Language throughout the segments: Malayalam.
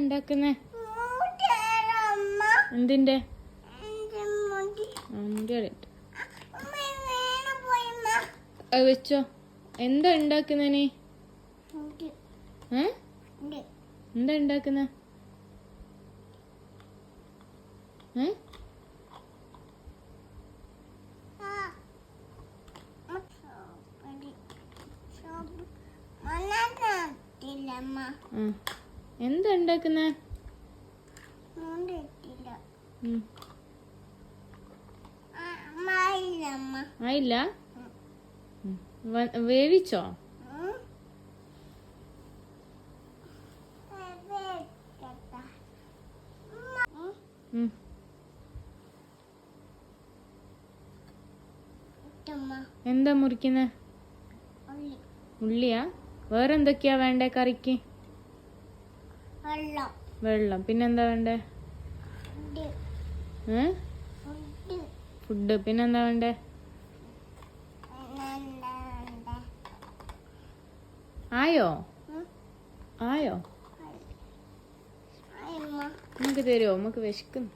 ഉണ്ടാക്കുന്നേ എന്തിന്റെ അത് വെച്ചോ. എന്താ ഉണ്ടാക്കുന്ന നീ? എന്താ ഉണ്ടാക്കുന്ന? എന്താ ഉണ്ടാക്കുന്ന? ആയില്ല. വേവിച്ചോ? എന്താ മുറിക്കുന്ന? ഉള്ളിയാ? വേറെന്തൊക്കെയാ വേണ്ടേ കറിക്ക്? വെള്ളം. പിന്നെന്താ വേണ്ടേ? ഫുഡ്. പിന്നെന്താ വേണ്ടേ? ആയോ? ആയോ? നമുക്ക് തരുമോ? നമുക്ക് വിശക്കുന്നു.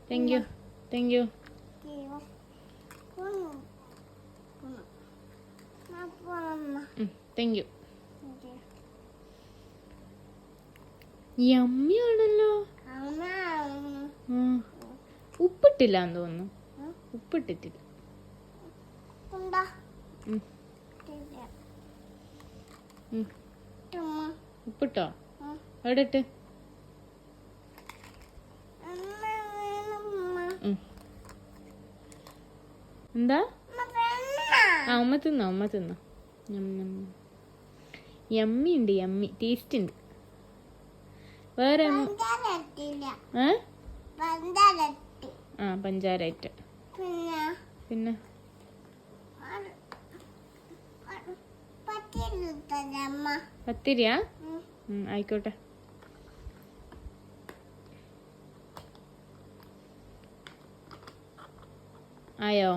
Thank you. Thank you. Thank you. യമ്മിയാണല്ലോ. ഉപ്പിട്ടില്ല എന്ന് തോന്നുന്നു. ഉപ്പിട്ടിട്ടില്ല. ഉപ്പിട്ടോ? എവിടെ ഇട്ട്? എന്താ? ഉമ്മ തിന്നോ? ഉമ്മ തിന്നോ? യമ്മി ഉണ്ട്. യമ്മി ടേസ്റ്റ് ഉണ്ട്. വേറെ പഞ്ചാര ഇട്ട്. പിന്നെ പത്തിരിയാ? ആയിക്കോട്ടെ. ആയോ?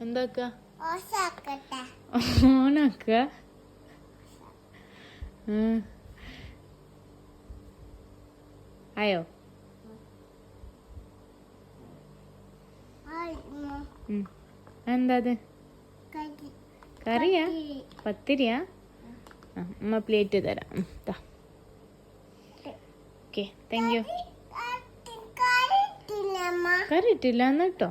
എന്താക്ക? ഓണാക്ക? ആയോ? എന്താ അത്? കറിയാ? പത്തിരിയാ? അമ്മ പ്ലേറ്റ് തരാം. ഓക്കെ. Thank you. കറി ഇട്ടില്ല എന്നിട്ടോ?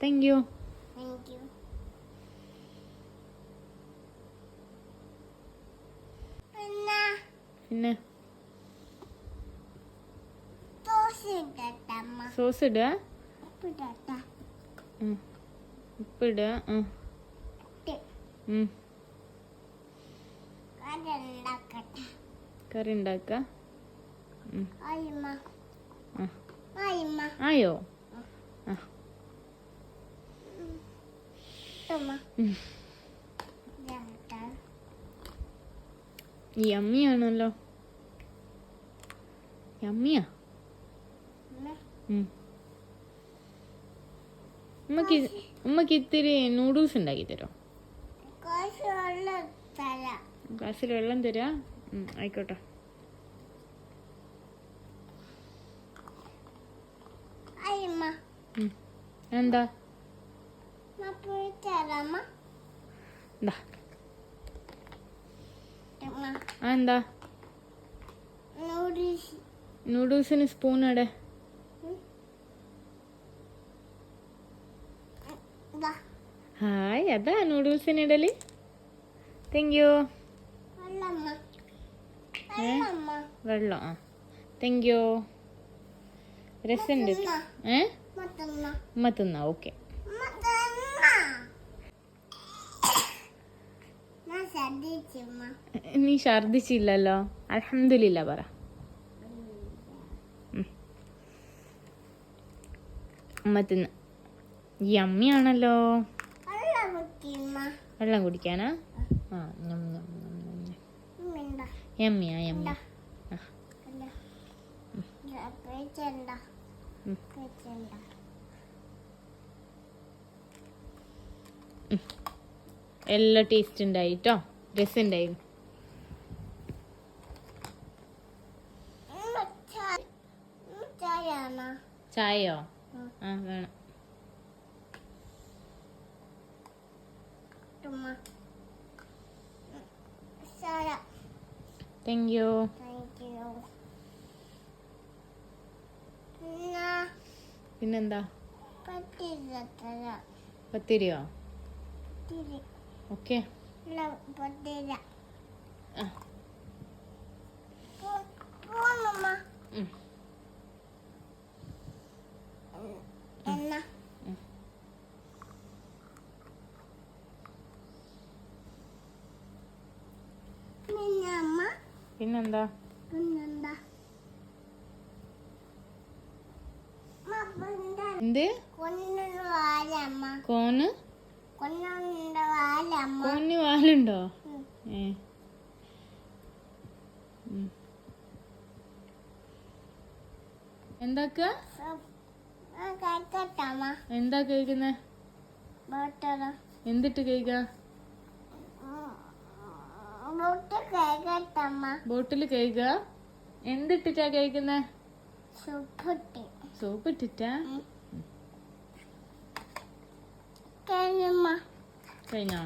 Thank you. പിന്നെ സോസ് ഇടുക? ഉപ്പിടുക. കറി ഉണ്ടാക്ക? ആയോ? യമ്മിയാണല്ലോ. യമ്മിയാ? ഉമ്മക്ക് ഇത്തിരി നൂഡിൽസ് ഉണ്ടാക്കി തരോ? ഗ്ലാസ്സിൽ വെള്ളം തരാ? ആയിക്കോട്ടെ. എന്താ? എന്താ? നൂഡിൽസിന് സ്പൂൺ എവിടെ? ഹായ്, അതാ നൂഡിൽസിന് ഇടല്? Thank you. വെള്ളം. Thank you. രസമുണ്ട്. ഉമ്മ തിന്നാ? ഓക്കെ. നീ ഛർദിച്ചില്ലല്ലോ. അൽഹംദുലില്ലാ പറ. അമ്മ തിന്ന്. യമ്മിയാണല്ലോ. വെള്ളം വെള്ളം കുടിക്കാനാ? ആ ഞം ഞം ഞം ഞം ഞം. യമ്മിയാ യമ്മി. എല്ലാം ടേസ്റ്റ് ഉണ്ടായിട്ടോ, രസമുണ്ടായിരുന്നു. ചായയോ? ആ വേണം. Thank you. പിന്നെന്താ? പത്തിരിയോ? ഓക്കെ. പിന്നെന്താ? എന്ത്? കോന് കോന് വാലുണ്ടോ? എന്താക്ക? എന്താ കഴിക്കുന്നേ? എന്തിട്ട് കഴിക്ക? ബോട്ടില് കഴിക്ക? എന്തിട്ടിട്ടാ കഴിക്കുന്നേ? സോപ്പ് ഇട്ടിട്ടാ? കഴിഞ്ഞോ?